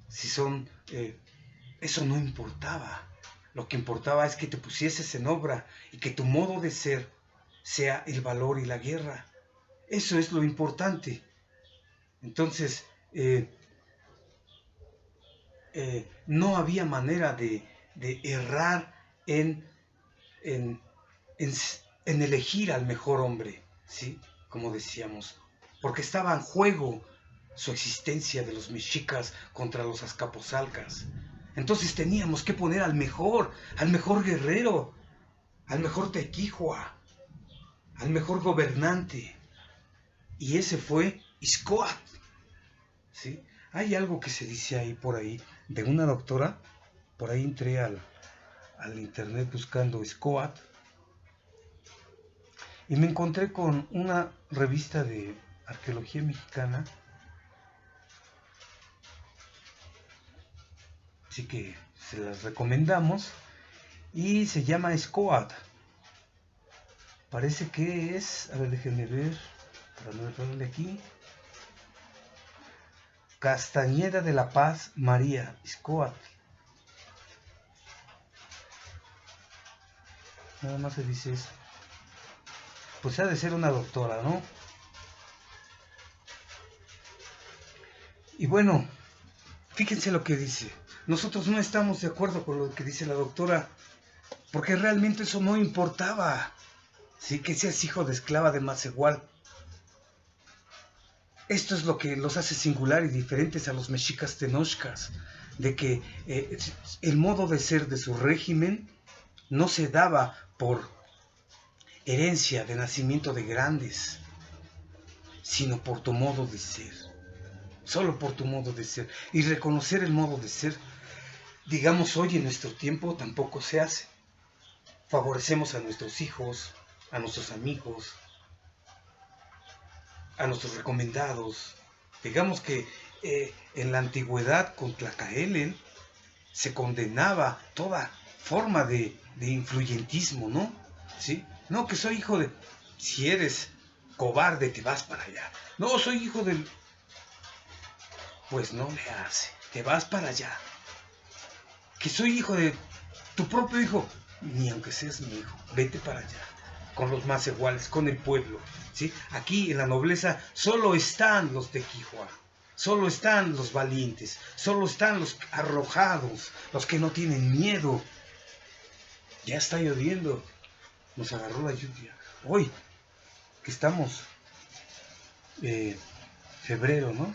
si son, eso no importaba. Lo que importaba es que te pusieses en obra y que tu modo de ser sea el valor y la guerra. Eso es lo importante. Entonces, no había manera de errar en elegir al mejor hombre, ¿sí? Como decíamos, porque estaba en juego su existencia de los mexicas contra los azcapotzalcas. Entonces teníamos que poner al mejor guerrero, al mejor Tequihua, al mejor gobernante. Y ese fue Iscoatl, ¿sí? Hay algo que se dice ahí por ahí de una doctora. Por ahí entré al internet buscando Iscoatl y me encontré con una revista de arqueología mexicana, así que se las recomendamos, y se llama Iscoatl. Parece que es, a ver, déjenme ver para no errarle aquí, Castañeda de la Paz María, Iscoatl. Nada más se dice eso. Pues ha de ser una doctora, ¿no? Y bueno, fíjense lo que dice. Nosotros no estamos de acuerdo con lo que dice la doctora, porque realmente eso no importaba. Sí, que seas hijo de esclava de Macehual. Esto es lo que los hace singular y diferentes a los mexicas tenochcas, de que el modo de ser de su régimen no se daba por herencia de nacimiento de grandes, sino por tu modo de ser, solo por tu modo de ser. Y reconocer el modo de ser digamos, hoy en nuestro tiempo tampoco se hace. Favorecemos a nuestros hijos, a nuestros amigos, a nuestros recomendados. Digamos que en la antigüedad con Tlacaelel se condenaba toda forma de influyentismo, ¿no? ¿Sí? No, que soy hijo de... Si eres cobarde, te vas para allá. No, soy hijo del... Pues no le hace, te vas para allá. Que soy hijo de tu propio hijo, ni aunque seas mi hijo, vete para allá. Con los más iguales, con el pueblo, ¿sí? Aquí en la nobleza solo están los de Quijua, solo están los valientes, solo están los arrojados, los que no tienen miedo. Ya está lloviendo, nos agarró la lluvia. Hoy, que estamos febrero, ¿no?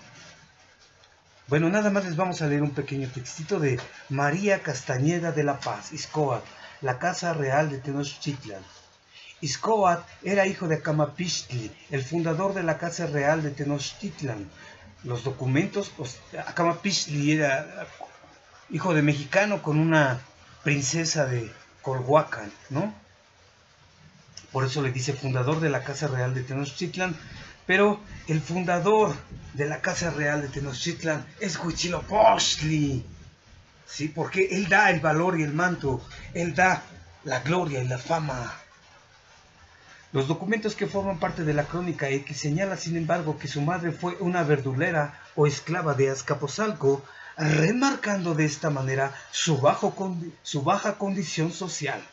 Bueno, nada más les vamos a leer un pequeño textito de María Castañeda de la Paz, Ixcoatl, la Casa Real de Tenochtitlan. Ixcoatl era hijo de Acamapixtli, el fundador de la Casa Real de Tenochtitlan. Los documentos, Acamapixtli era hijo de mexicano con una princesa de Colhuacan, ¿no? Por eso le dice fundador de la Casa Real de Tenochtitlan. Pero el fundador de la Casa Real de Tenochtitlan es Huitzilopochtli, ¿sí? Porque él da el valor y el manto, él da la gloria y la fama. Los documentos que forman parte de la crónica y que señala, sin embargo, que su madre fue una verdulera o esclava de Azcapotzalco, remarcando de esta manera su baja condición social,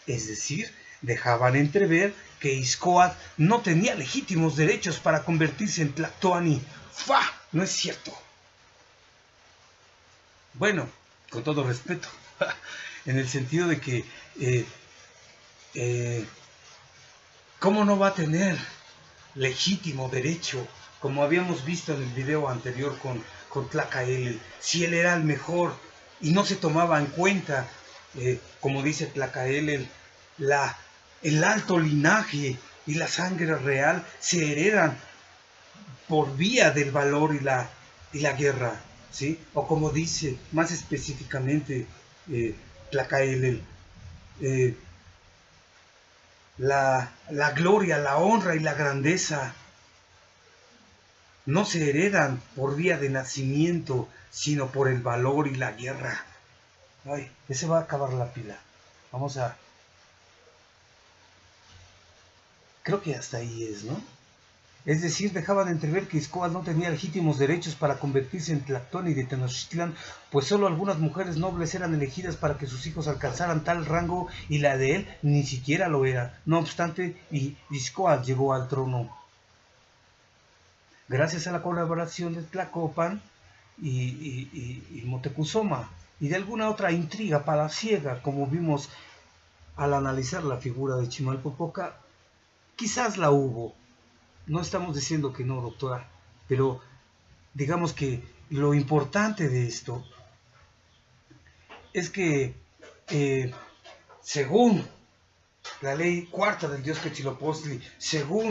es decir, dejaban entrever que Ixcoatl no tenía legítimos derechos para convertirse en Tlatoani. ¡Fa! No es cierto. Bueno, con todo respeto, en el sentido de que ¿cómo no va a tener legítimo derecho, como habíamos visto en el video anterior con Tlacaelel, si él era el mejor y no se tomaba en cuenta, como dice Tlacaelel, el alto linaje y la sangre real se heredan por vía del valor y la guerra, ¿sí? O como dice más específicamente Tlacaelel, la gloria, la honra y la grandeza no se heredan por vía de nacimiento, sino por el valor y la guerra. Ay, ya se va a acabar la pila. Vamos a... Creo que hasta ahí es, ¿no? Es decir, dejaban de entrever que Ixcoatl no tenía legítimos derechos para convertirse en Tlatoani de Tenochtitlan, pues solo algunas mujeres nobles eran elegidas para que sus hijos alcanzaran tal rango y la de él ni siquiera lo era. No obstante, Ixcoatl llegó al trono gracias a la colaboración de Tlacopan y Moctezuma y de alguna otra intriga palaciega, como vimos al analizar la figura de Chimalpopoca. Quizás la hubo. No estamos diciendo que no, doctora, pero digamos que lo importante de esto es que según la ley cuarta del dios Huitzilopochtli, según,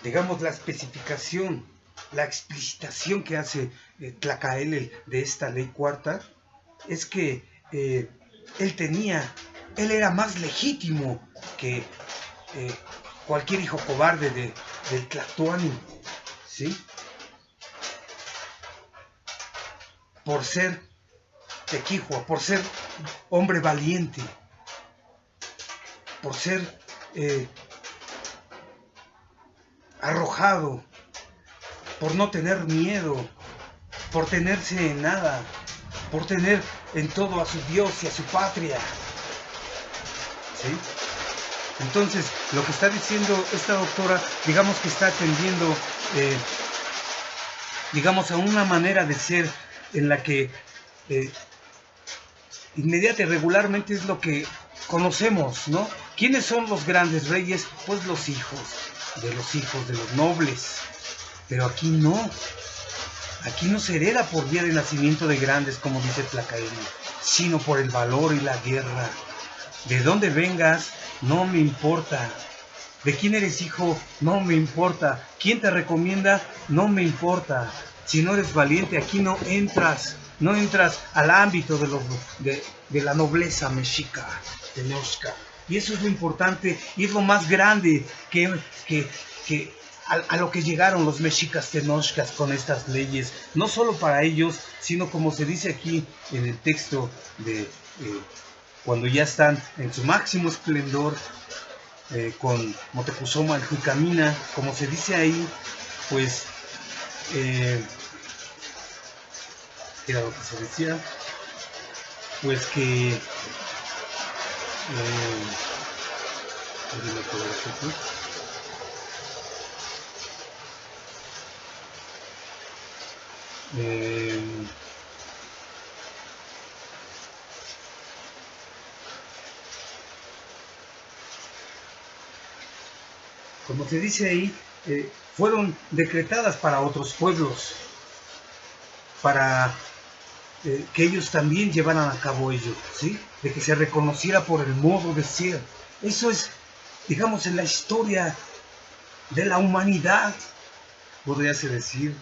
digamos, la especificación, la explicitación que hace Tlacaelel de esta ley cuarta, es que él era más legítimo que cualquier hijo cobarde del Tlatoani, ¿sí? Por ser tequijua, por ser hombre valiente, por ser arrojado, por no tener miedo, por tenerse en nada, por tener en todo a su Dios y a su patria, ¿sí? Entonces, lo que está diciendo esta doctora, digamos que está atendiendo, digamos, a una manera de ser en la que inmediata y regularmente es lo que conocemos, ¿no? ¿Quiénes son los grandes reyes? Pues los hijos de los nobles. Pero aquí no. Aquí no se hereda por vía de nacimiento de grandes, como dice Tlacaelel, sino por el valor y la guerra. De dónde vengas, no me importa. ¿De quién eres hijo? No me importa. ¿Quién te recomienda? No me importa. Si no eres valiente, aquí no entras. no entras al ámbito de la nobleza mexica, tenochca. Y eso es lo importante y es lo más grande que a lo que llegaron los mexicas tenochcas con estas leyes, no solo para ellos, sino como se dice aquí en el texto de cuando ya están en su máximo esplendor, con Moctezuma el Juicamina, como se dice ahí, pues, ¿qué era lo que se decía? Pues que, como se dice ahí, fueron decretadas para otros pueblos, para que ellos también llevaran a cabo ello, ¿sí? De que se reconociera por el modo de ser. Eso es, digamos, en la historia de la humanidad, podríase decir.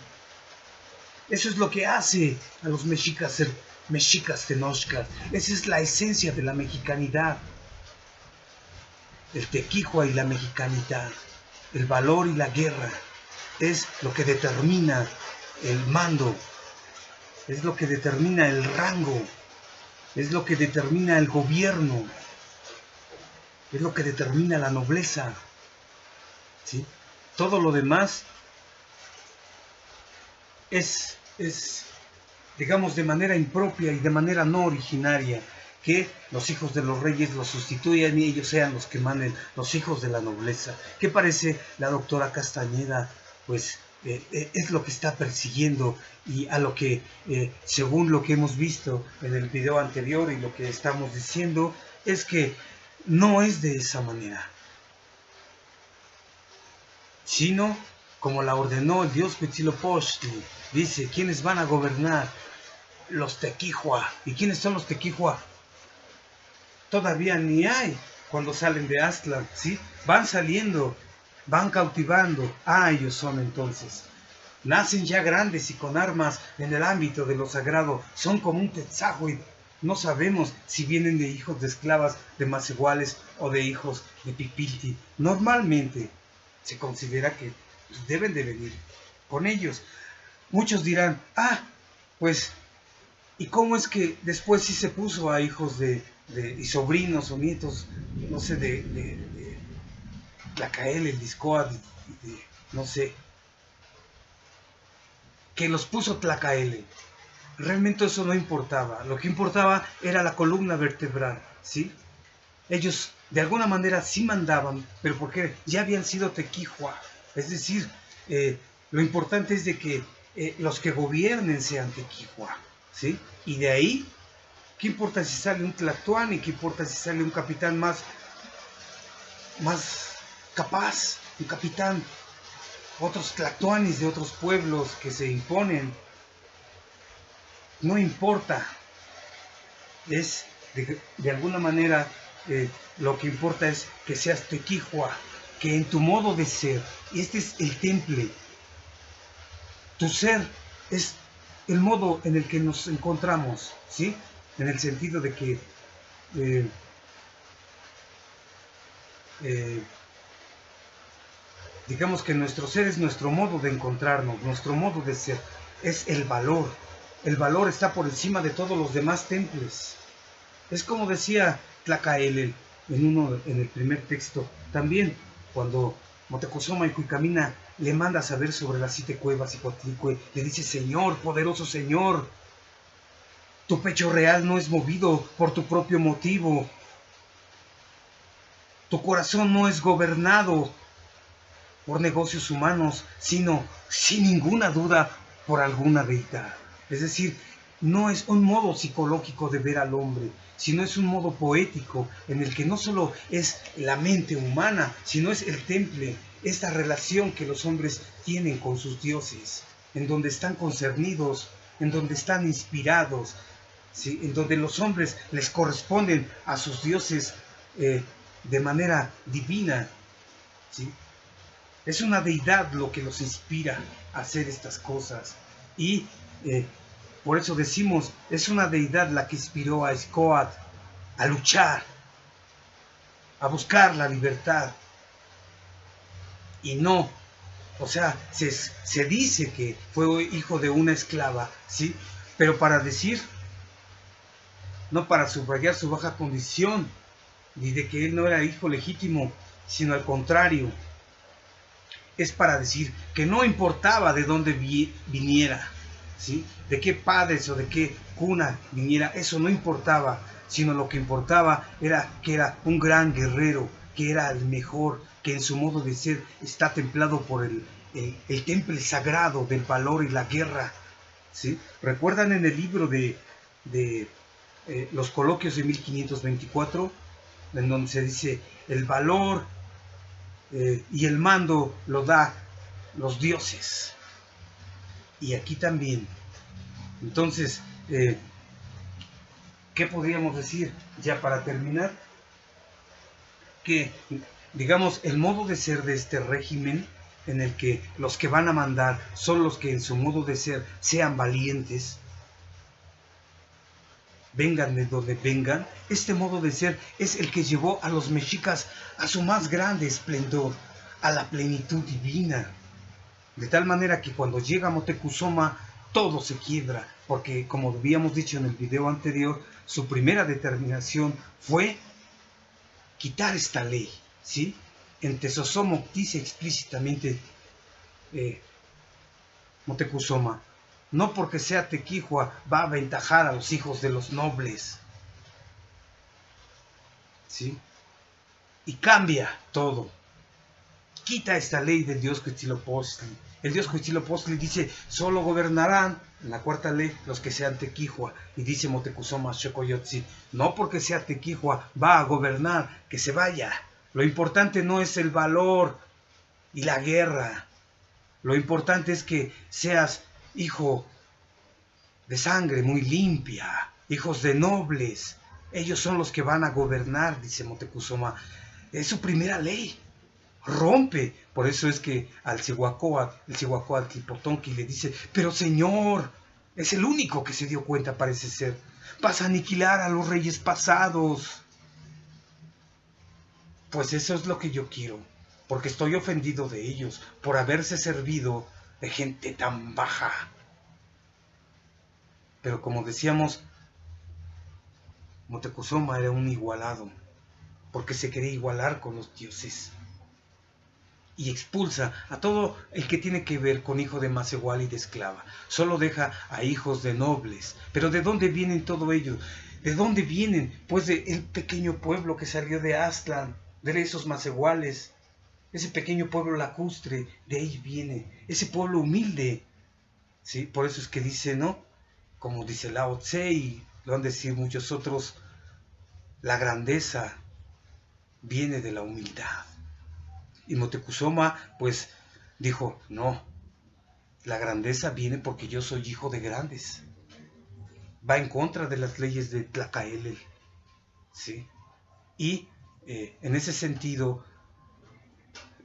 Eso es lo que hace a los mexicas ser mexicas tenochcas. Esa es la esencia de la mexicanidad. El tequijua y la mexicanidad, el valor y la guerra, es lo que determina el mando, es lo que determina el rango, es lo que determina el gobierno, es lo que determina la nobleza, ¿sí? Todo lo demás es, digamos, de manera impropia y de manera no originaria, que los hijos de los reyes los sustituyan y ellos sean los que manden, los hijos de la nobleza. ¿Qué parece la doctora Castañeda? Pues es lo que está persiguiendo y a lo que, según lo que hemos visto en el video anterior y lo que estamos diciendo, es que no es de esa manera, sino como la ordenó el dios Huitzilopochtli. Dice, ¿quiénes van a gobernar? Los tequijua. ¿Y quiénes son los tequijua? Todavía ni hay cuando salen de Aztlán, ¿sí? Van saliendo, van cautivando. Ah, ellos son entonces. Nacen ya grandes y con armas en el ámbito de lo sagrado. Son como un Tetzahuid. No sabemos si vienen de hijos de esclavas de Macehuales o de hijos de Pipilti. Normalmente se considera que deben de venir con ellos. Muchos dirán, pues, ¿y cómo es que después sí se puso a hijos y sobrinos o nietos, no sé, de Tlacael, el Discoa, no sé, que los puso Tlacael? Realmente eso no importaba. Lo que importaba era la columna vertebral, ¿sí? Ellos de alguna manera sí mandaban, pero porque ya habían sido tequijua. Es decir, lo importante es de que los que gobiernen sean tequijua, ¿sí? Y de ahí, ¿qué importa si sale un tlatoani? ¿Qué importa si sale un capitán más capaz? Un capitán, otros tlatoanis de otros pueblos que se imponen. No importa. Es de alguna manera lo que importa es que seas tequijua, que en tu modo de ser, y este es el temple, tu ser es el modo en el que nos encontramos, ¿sí? En el sentido de que digamos que nuestro ser es nuestro modo de encontrarnos, nuestro modo de ser, es el valor. El valor está por encima de todos los demás temples. Es como decía Tlacael en el primer texto, también cuando Moctezuma y Juicamina le manda a saber sobre las 7 cuevas y Coatlicue, le dice, Señor, poderoso Señor, tu pecho real no es movido por tu propio motivo, tu corazón no es gobernado por negocios humanos, sino, sin ninguna duda, por alguna deidad. Es decir, no es un modo psicológico de ver al hombre, sino es un modo poético en el que no solo es la mente humana, sino es el temple, esta relación que los hombres tienen con sus dioses, en donde están concernidos, en donde están inspirados, ¿sí? En donde los hombres les corresponden a sus dioses de manera divina, ¿sí? Es una deidad lo que los inspira a hacer estas cosas y Por eso decimos, es una deidad la que inspiró a Xcoatl a luchar, a buscar la libertad. Y no, o sea, se dice que fue hijo de una esclava, ¿sí? Pero para decir, no para subrayar su baja condición, ni de que él no era hijo legítimo, sino al contrario, es para decir que no importaba de dónde viniera, ¿sí? De qué padres o de qué cuna viniera, eso no importaba, sino lo que importaba era que era un gran guerrero, que era el mejor, que en su modo de ser está templado por el temple sagrado del valor y la guerra, ¿sí? ¿Recuerdan en el libro de los coloquios de 1524, en donde se dice el valor y el mando lo da los dioses? Y aquí también. Entonces, ¿qué podríamos decir ya para terminar? Que, digamos, el modo de ser de este régimen, en el que los que van a mandar son los que en su modo de ser sean valientes, vengan de donde vengan, este modo de ser es el que llevó a los mexicas a su más grande esplendor, a la plenitud divina. De tal manera que cuando llega Moctezuma, todo se quiebra, porque como habíamos dicho en el video anterior, su primera determinación fue quitar esta ley, ¿sí? En Tezozomoc dice explícitamente Moctezuma, no porque sea Tequihua va a aventajar a los hijos de los nobles, ¿sí? Y cambia todo. Quita esta ley del dios Huitzilopochtli. El dios Huitzilopochtli dice, solo gobernarán, en la cuarta ley, los que sean Tequihua. Y dice Moctezuma Xocoyotzin, no porque sea Tequihua va a gobernar, que se vaya. Lo importante no es el valor y la guerra. Lo importante es que seas hijo de sangre muy limpia, hijos de nobles. Ellos son los que van a gobernar, dice Moctezuma. Es su primera ley. Rompe. Por eso es que al Cihuacóatl, el Cihuacóatl Potonqui le dice, pero señor, es el único que se dio cuenta, parece ser. Vas a aniquilar a los reyes pasados. Pues eso es lo que yo quiero, porque estoy ofendido de ellos por haberse servido de gente tan baja. Pero como decíamos, Moctezuma era un igualado, porque se quería igualar con los dioses. Y expulsa a todo el que tiene que ver con hijo de Macehual y de esclava. Solo deja a hijos de nobles. Pero ¿de dónde vienen todo ello? ¿De dónde vienen? Pues del pequeño pueblo que salió de Aztlán, de esos Macehuales. Ese pequeño pueblo lacustre, de ahí viene. Ese pueblo humilde. ¿Sí? Por eso es que dice, ¿no? Como dice Lao Tse y lo han de decir muchos otros, la grandeza viene de la humildad. Y Moctezuma pues dijo, no, la grandeza viene porque yo soy hijo de grandes. Va en contra de las leyes de Tlacaelel, ¿sí? Y en ese sentido,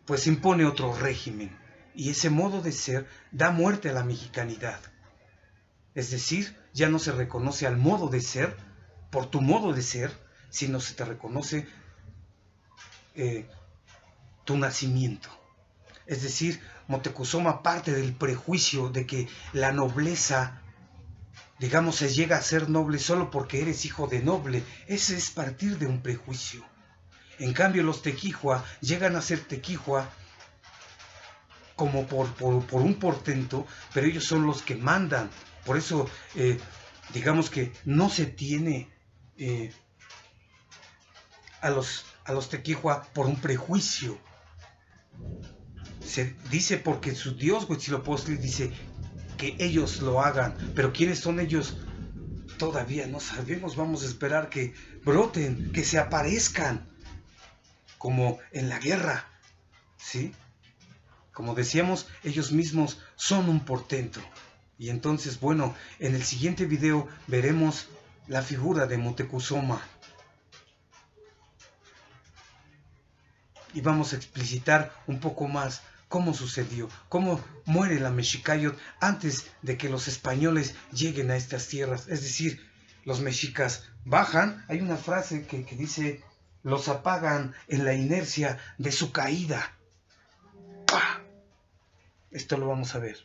pues impone otro régimen. Y ese modo de ser da muerte a la mexicanidad. Es decir, ya no se reconoce al modo de ser, por tu modo de ser, sino se te reconoce tu nacimiento. Es decir, Moctezuma parte del prejuicio de que la nobleza, digamos, se llega a ser noble solo porque eres hijo de noble. Ese es partir de un prejuicio. En cambio, los Tequihua llegan a ser Tequihua como por un portento, pero ellos son los que mandan. Por eso, digamos que no se tiene a los Tequihua por un prejuicio. Se dice porque su dios Huitzilopochtli dice que ellos lo hagan, pero ¿quiénes son ellos? Todavía no sabemos, vamos a esperar que broten, que se aparezcan, como en la guerra, ¿sí? Como decíamos, ellos mismos son un portento. Y entonces, bueno, en el siguiente video veremos la figura de Moctezuma. Y vamos a explicitar un poco más cómo sucedió, cómo muere la Mexicáyotl antes de que los españoles lleguen a estas tierras. Es decir, los mexicas bajan, hay una frase que dice, los apagan en la inercia de su caída. ¡Pah! Esto lo vamos a ver.